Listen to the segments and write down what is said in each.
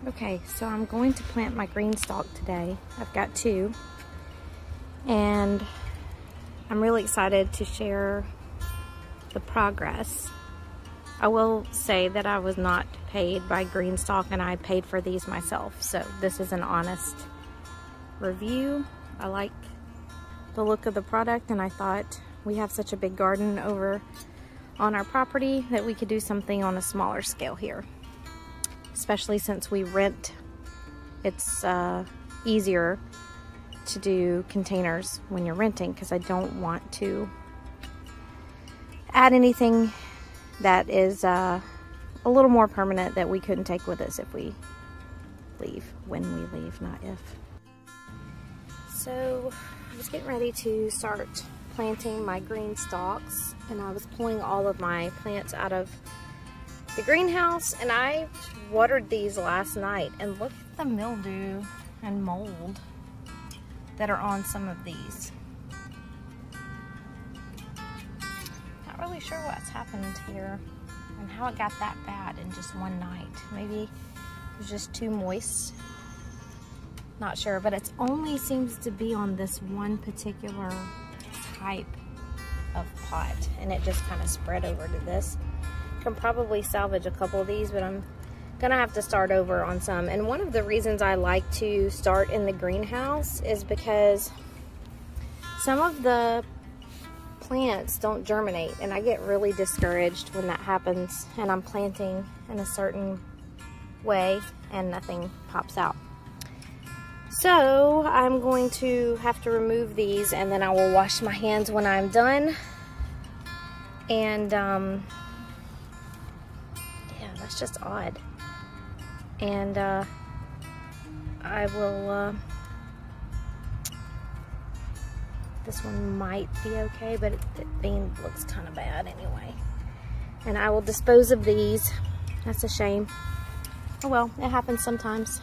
Okay, so I'm going to plant my GreenStalk today. I've got 2, and I'm really excited to share the progress. I will say that I was not paid by GreenStalk, and I paid for these myself, so this is an honest review. I like the look of the product, and I thought we have such a big garden over on our property that we could do something on a smaller scale here. Especially since we rent, it's easier to do containers when you're renting, because I don't want to add anything that is a little more permanent that we couldn't take with us if we leave, when we leave, not if. So I was getting ready to start planting my GreenStalks, and I was pulling all of my plants out of the greenhouse, and I watered these last night, and look at the mildew and mold that are on some of these. Not really sure what's happened here and how it got that bad in just one night. Maybe it was just too moist. Not sure, but it only seems to be on this one particular type of pot, and it just kind of spread over to this. Can probably salvage a couple of these, but I'm gonna have to start over on some. And one of the reasons I like to start in the greenhouse is because some of the plants don't germinate, and I get really discouraged when that happens and I'm planting in a certain way and nothing pops out. So I'm going to have to remove these, and then I will wash my hands when I'm done. And yeah, that's just odd. And I will, this one might be okay, but the bean looks kind of bad anyway. And I will dispose of these. That's a shame. Oh well, it happens sometimes.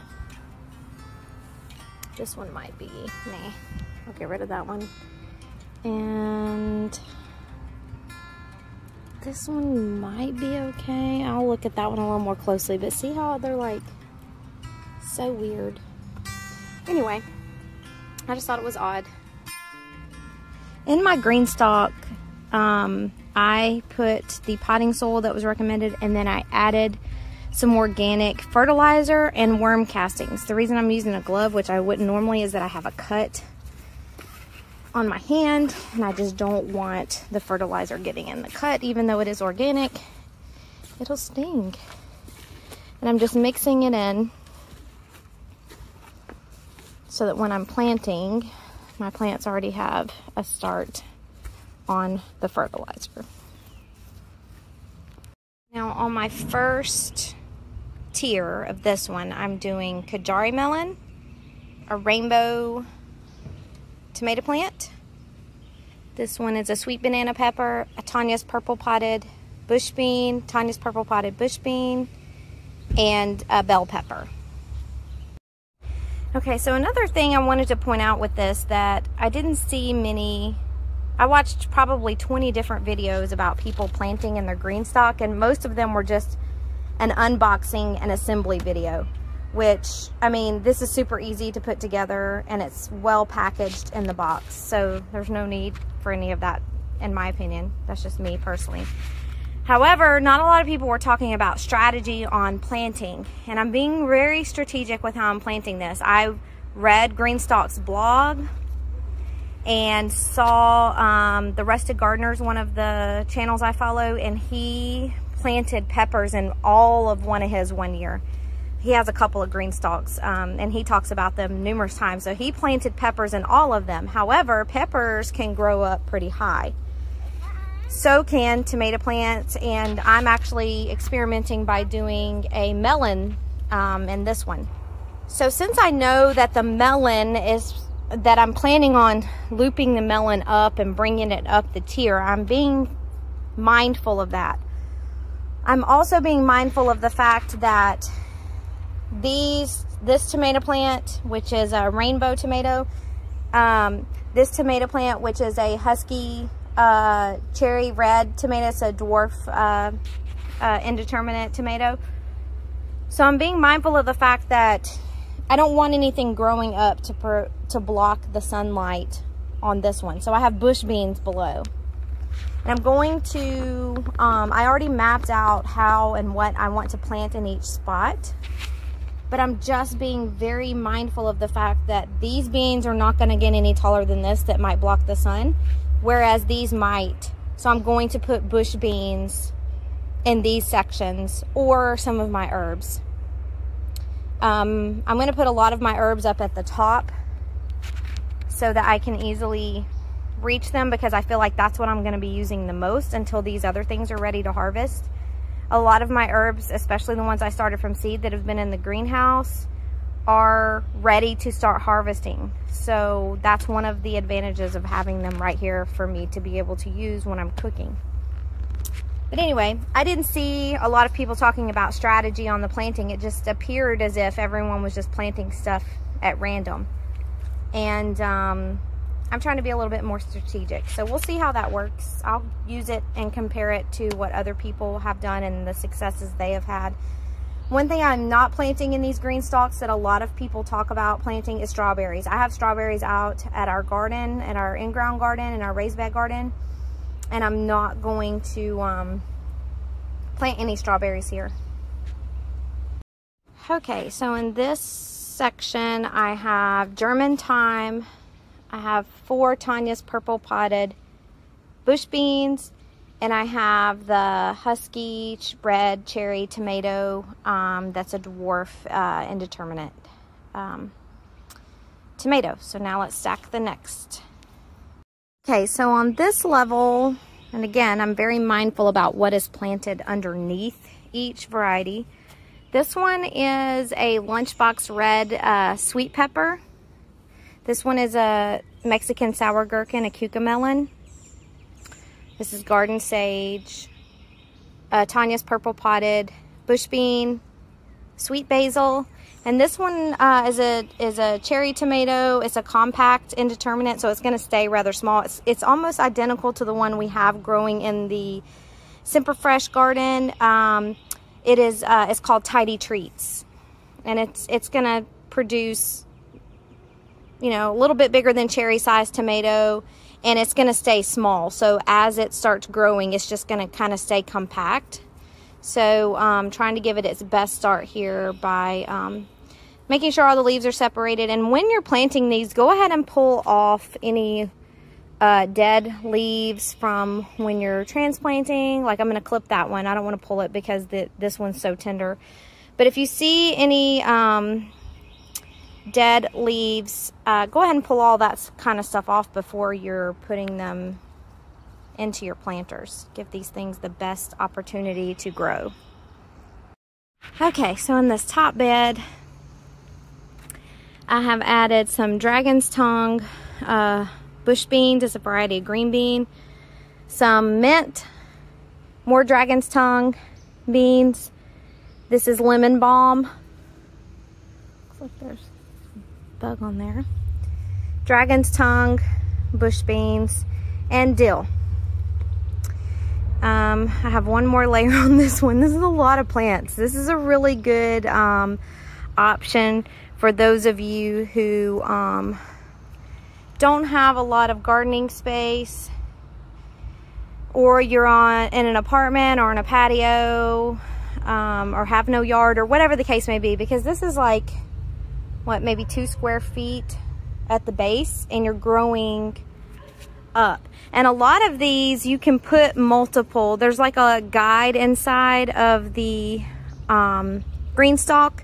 This one might be, nah, I'll get rid of that one. And this one might be okay. I'll look at that one a little more closely, but see how they're like so weird. Anyway, I just thought it was odd. In my GreenStalk, I put the potting soil that was recommended, and then I added some organic fertilizer and worm castings. The reason I'm using a glove, which I wouldn't normally, is that I have a cut on my hand, and I just don't want the fertilizer getting in the cut. Even though it is organic, it'll sting. And I'm just mixing it in so that when I'm planting, my plants already have a start on the fertilizer. Now on my first tier of this one, I'm doing Kajari melon, a rainbow tomato plant. This one is a sweet banana pepper, a Tanya's purple potted bush bean, Tanya's purple potted bush bean, and a bell pepper. Okay, so another thing I wanted to point out with this, that I didn't see many, I watched probably 20 different videos about people planting in their GreenStalk, and most of them were just an unboxing and assembly video, which, I mean, this is super easy to put together, and it's well packaged in the box, so there's no need for any of that, in my opinion. That's just me personally. However, not a lot of people were talking about strategy on planting, and I'm being very strategic with how I'm planting this. I read GreenStalk's blog and saw the Rusted Gardener's one of the channels I follow, and he planted peppers in all of one of his one year. He has a couple of GreenStalks, and he talks about them numerous times. So he planted peppers in all of them. However, peppers can grow up pretty high. So can tomato plants, and I'm actually experimenting by doing a melon in this one. So since I know that the melon is, that I'm planning on looping the melon up and bringing it up the tier, I'm being mindful of that. I'm also being mindful of the fact that this tomato plant, which is a rainbow tomato, this tomato plant, which is a husky cherry red tomato, it's a dwarf indeterminate tomato, So I'm being mindful of the fact that I don't want anything growing up to block the sunlight on this one. So I have bush beans below. And I'm going to, I already mapped out how and what I want to plant in each spot. But I'm just being very mindful of the fact that these beans are not going to get any taller than this that might block the sun, whereas these might. So I'm going to put bush beans in these sections, or some of my herbs. I'm going to put a lot of my herbs up at the top so that I can easily reach them, because I feel like that's what I'm going to be using the most until these other things are ready to harvest. A lot of my herbs, especially the ones I started from seed that have been in the greenhouse, are ready to start harvesting. So that's one of the advantages of having them right here for me to be able to use when I'm cooking. But anyway, I didn't see a lot of people talking about strategy on the planting. It just appeared as if everyone was just planting stuff at random. And I'm trying to be a little bit more strategic. So we'll see how that works. I'll use it and compare it to what other people have done and the successes they have had. One thing I'm not planting in these green stalks that a lot of people talk about planting is strawberries. I have strawberries out at our garden, at our in-ground garden, and our raised bed garden. And I'm not going to plant any strawberries here. Okay, so in this section I have German thyme. I have 4 Tanya's purple potted bush beans, and I have the husky red cherry tomato. That's a dwarf indeterminate tomato. So now let's stack the next. Okay, so on this level, and again, I'm very mindful about what is planted underneath each variety. This one is a lunchbox red sweet pepper. This one is a Mexican sour gherkin, a cucamelon. This is garden sage, Tanya's purple potted bush bean, sweet basil. And this one is a cherry tomato. It's a compact indeterminate, so it's going to stay rather small. It's almost identical to the one we have growing in the Simper Fresh garden. It's called Tidy Treats, and it's going to produce, you know, a little bit bigger than cherry sized tomato, and it's going to stay small. So as it starts growing, it's just going to kind of stay compact. So trying to give it its best start here by making sure all the leaves are separated. And when you're planting these, go ahead and pull off any dead leaves from when you're transplanting. Like I'm going to clip that one. I don't want to pull it because this one's so tender. But if you see any dead leaves, go ahead and pull all that kind of stuff off before you're putting them into your planters. Give these things the best opportunity to grow. Okay, so in this top bed, I have added some dragon's tongue bush beans. It's a variety of green bean, some mint, more dragon's tongue beans. This is lemon balm. Looks like there's a bug on there. Dragon's tongue, bush beans, and dill. I have one more layer on this one. This is a lot of plants. This is a really good option for those of you who don't have a lot of gardening space, or you're in an apartment or in a patio, or have no yard, or whatever the case may be, because this is like, what, maybe 2 square feet at the base, and you're growing up. And a lot of these you can put multiple. There's like a guide inside of the GreenStalk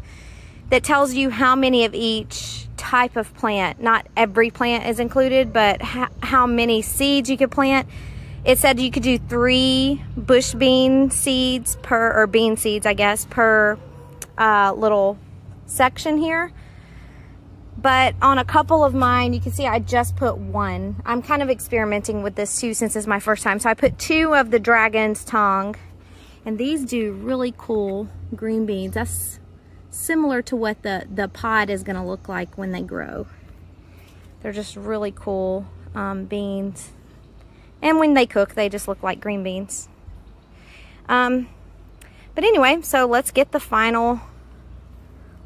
that tells you how many of each type of plant. Not every plant is included, but how many seeds you could plant. It said you could do 3 bush bean seeds per, or bean seeds, I guess, per little section here. But on a couple of mine, you can see I just put 1. I'm kind of experimenting with this too since it's my first time. So I put 2 of the dragon's tongue, and these do really cool green beans. That's similar to what the pod is going to look like when they grow. They're just really cool beans. And when they cook, they just look like green beans. But anyway, so let's get the final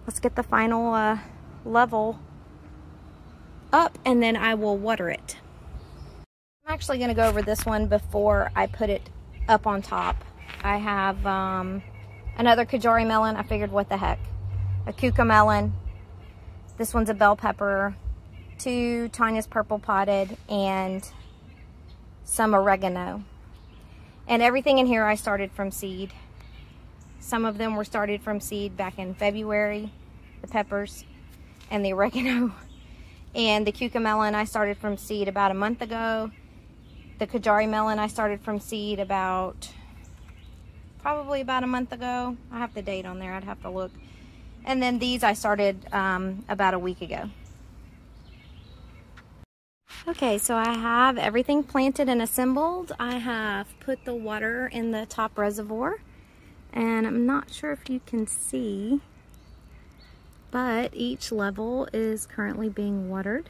let's get the final level up, and then I will water it. I'm actually going to go over this one before I put it up on top. I have another Kajari melon. I figured, what the heck. A cucumber melon. This one's a bell pepper. 2 Tanya's purple potted, and some oregano. And everything in here I started from seed. Some of them were started from seed back in February. The peppers and the oregano. And the cucumber melon I started from seed about a month ago. The Kajari melon I started from seed probably about a month ago. I have the date on there, I'd have to look. And then these I started about a week ago. Okay, so I have everything planted and assembled. I have put the water in the top reservoir, and I'm not sure if you can see, but each level is currently being watered.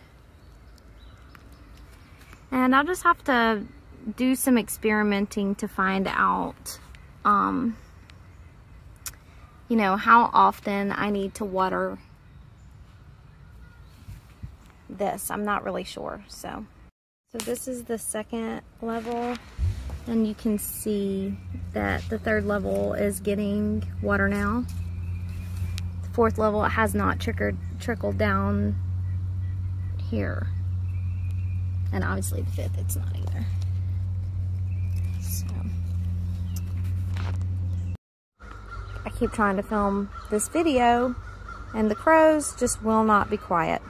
And I'll just have to do some experimenting to find out, you know, how often I need to water this. I'm not really sure. So this is the second level, and you can see that the third level is getting water now. The fourth level, it has not trickled down here. And obviously the fifth, it's not either. So I keep trying to film this video, and the crows just will not be quiet.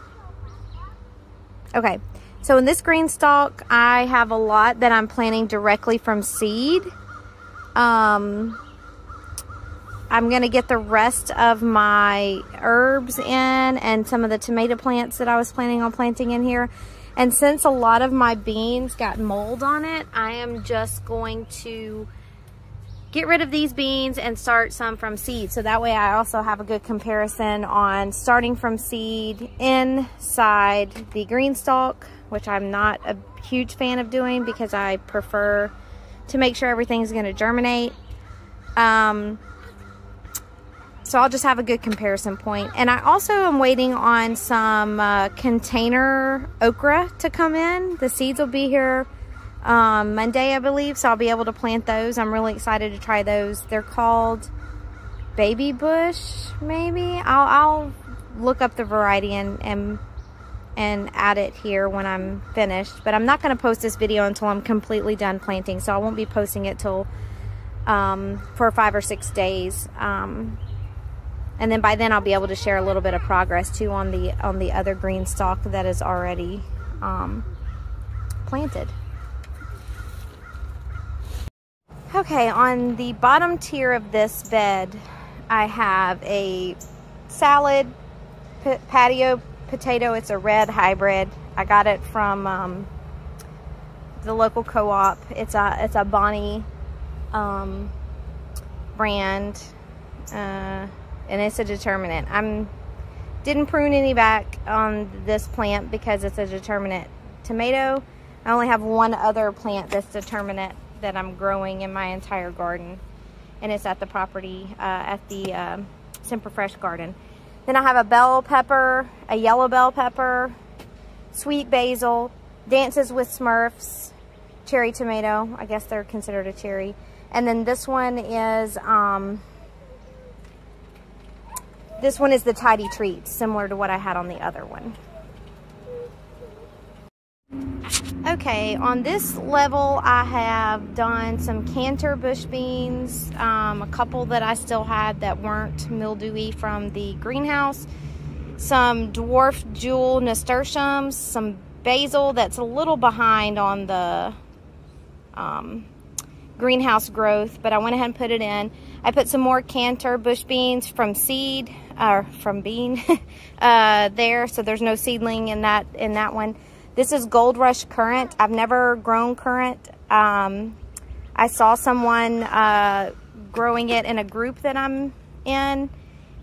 Okay, so in this GreenStalk, I have a lot that I'm planting directly from seed. I'm gonna get the rest of my herbs in, and some of the tomato plants that I was planning on planting in here. And since a lot of my beans got mold on it, I am just going to get rid of these beans and start some from seed. So that way I also have a good comparison on starting from seed inside the GreenStalk, which I'm not a huge fan of doing because I prefer to make sure everything's going to germinate. So I'll just have a good comparison point. And I also am waiting on some container okra to come in. The seeds will be here Monday, I believe, so I'll be able to plant those. I'm really excited to try those. They're called Baby Bush, maybe. I'll look up the variety and add it here when I'm finished. But I'm not going to post this video until I'm completely done planting, so I won't be posting it till for 5 or 6 days. And then by then I'll be able to share a little bit of progress too on the other GreenStalk that is already planted. Okay, on the bottom tier of this bed, I have a salad patio potato. It's a red hybrid. I got it from the local co-op. It's a Bonnie brand. And it's a determinate. Didn't prune any back on this plant because it's a determinate tomato. I only have one other plant that's determinate that I'm growing in my entire garden, and it's at the property at the Semper Fresh garden. Then I have a bell pepper, a yellow bell pepper, sweet basil, Dances with Smurfs, cherry tomato. I guess they're considered a cherry. And then this one is the Tidy Treats, similar to what I had on the other one. Okay, on this level I have done some canter bush beans, a couple that I still had that weren't mildewy from the greenhouse, some dwarf jewel nasturtiums, some basil that's a little behind on the greenhouse growth, but I went ahead and put it in. I put some more canter bush beans from seed, or from bean there, so there's no seedling in that one. This is Gold Rush currant. I've never grown currant. I saw someone growing it in a group that I'm in,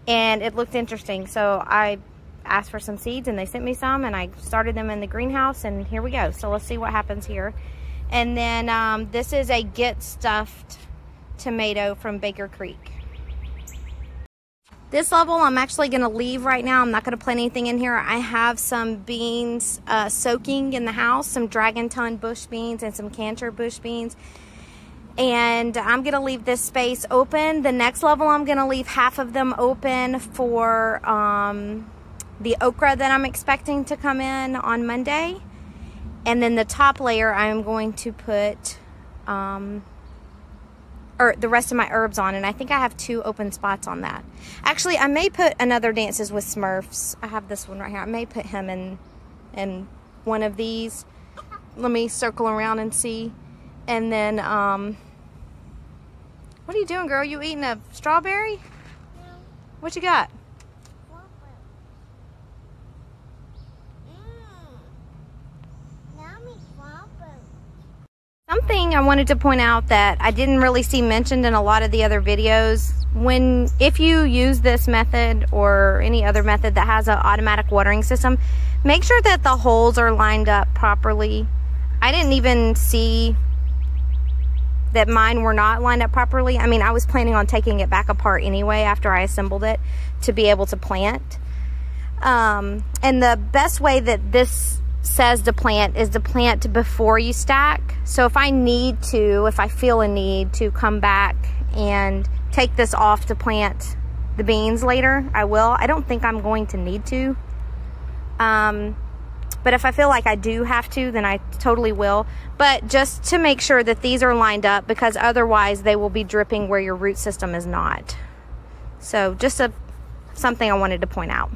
and it looked interesting, so I asked for some seeds and they sent me some, and I started them in the greenhouse, and here we go. So let's see what happens here. And then this is a Get Stuffed tomato from Baker Creek. This level I'm actually going to leave right now. I'm not going to plant anything in here. I have some beans soaking in the house, some Dragon Ton bush beans and some Cantor bush beans. And I'm going to leave this space open. The next level I'm going to leave half of them open for the okra that I'm expecting to come in on Monday. And then the top layer I'm going to put the rest of my herbs on, and I think I have 2 open spots on that. Actually, I may put another Dances with Smurfs. I have this one right here. I may put him in one of these. Let me circle around and see. And then, what are you doing, girl? You eating a strawberry? No. What you got? Something I wanted to point out that I didn't really see mentioned in a lot of the other videos, if you use this method or any other method that has an automatic watering system, make sure that the holes are lined up properly. I didn't even see that mine were not lined up properly. I mean, I was planning on taking it back apart anyway after I assembled it to be able to plant. And the best way that this says to plant is to plant before you stack. So if I feel a need to come back and take this off to plant the beans later, I will. I don't think I'm going to need to. But if I feel like I do have to, then I totally will. But just to make sure that these are lined up, because otherwise they will be dripping where your root system is not. So just something I wanted to point out.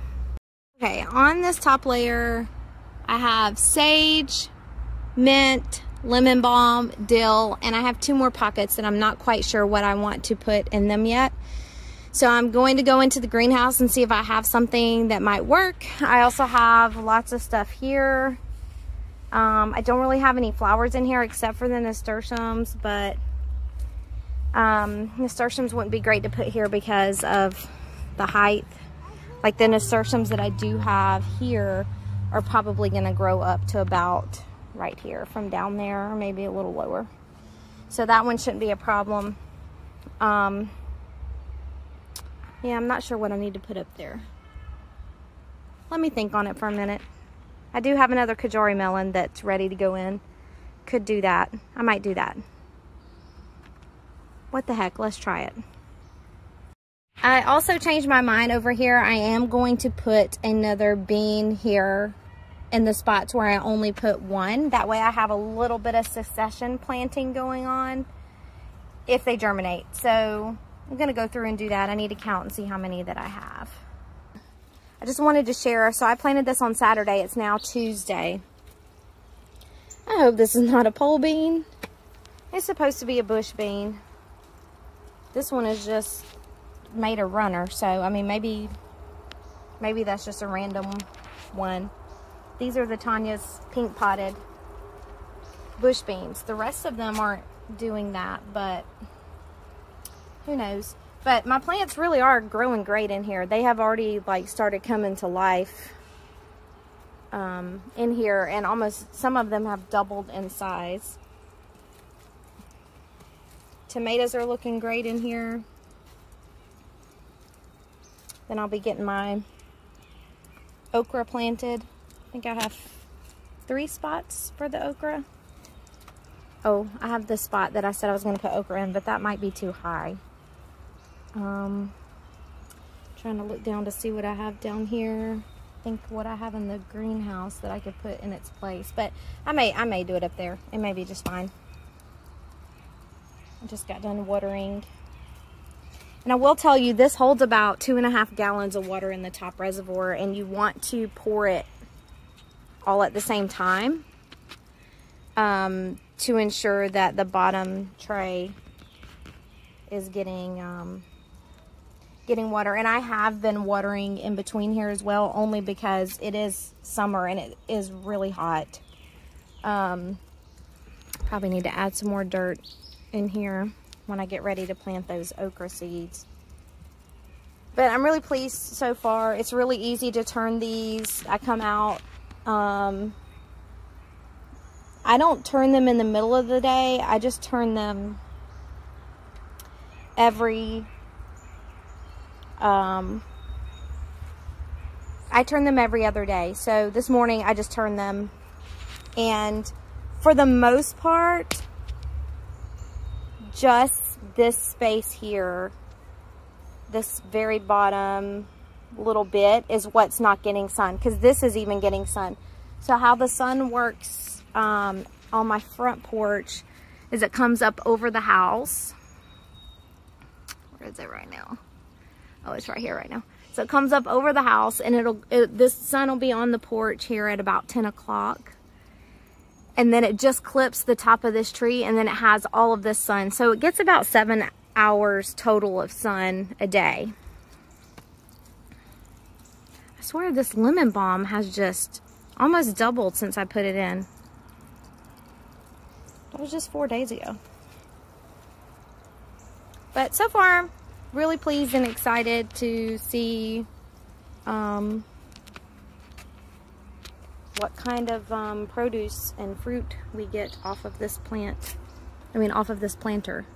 Okay, on this top layer, I have sage, mint, lemon balm, dill, and I have 2 more pockets that I'm not quite sure what I want to put in them yet. So I'm going to go into the greenhouse and see if I have something that might work. I also have lots of stuff here. I don't really have any flowers in here except for the nasturtiums, but nasturtiums wouldn't be great to put here because of the height. Like the nasturtiums that I do have here are probably going to grow up to about right here from down there, or maybe a little lower. So that one shouldn't be a problem. Yeah, I'm not sure what I need to put up there. Let me think on it for a minute. I do have another Kajari melon that's ready to go in. Could do that. I might do that. What the heck? Let's try it. I also changed my mind over here. I am going to put another bean here in the spots where I only put 1. That way I have a little bit of succession planting going on if they germinate. So I'm going to go through and do that. I need to count and see how many that I have. I just wanted to share. So I planted this on Saturday. It's now Tuesday. I hope this is not a pole bean. It's supposed to be a bush bean. This one is just made a runner, so I mean maybe that's just a random one. These are the Tanya's pink potted bush beans. The rest of them aren't doing that, but who knows. But my plants really are growing great in here. They have already like started coming to life in here, and almost some of them have doubled in size. Tomatoes are looking great in here. Then I'll be getting my okra planted. I think I have 3 spots for the okra. Oh, I have the spot that I said I was going to put okra in, but that might be too high. Trying to look down to see what I have down here. Think what I have in the greenhouse that I could put in its place. But I may do it up there. It may be just fine. I just got done watering. And I will tell you, this holds about 2.5 gallons of water in the top reservoir, and you want to pour it all at the same time to ensure that the bottom tray is getting water. And I have been watering in between here as well, only because it is summer and it is really hot. Probably need to add some more dirt in here when I get ready to plant those okra seeds. But I'm really pleased so far. It's really easy to turn these. I come out, I don't turn them in the middle of the day. I just turn them every I turn them every other day. So this morning I just turned them, and for the most part, just this space here, this very bottom little bit is what's not getting sun, because this is even getting sun. So how the sun works on my front porch is it comes up over the house. Where is it right now? Oh, it's right here right now. So it comes up over the house, and this sun will be on the porch here at about 10 o'clock. And then it just clips the top of this tree, and then it has all of this sun. So it gets about 7 hours total of sun a day. I swear this lemon balm has just almost doubled since I put it in. That was just 4 days ago. But so far, really pleased and excited to see what kind of produce and fruit we get off of this plant. I mean, off of this planter.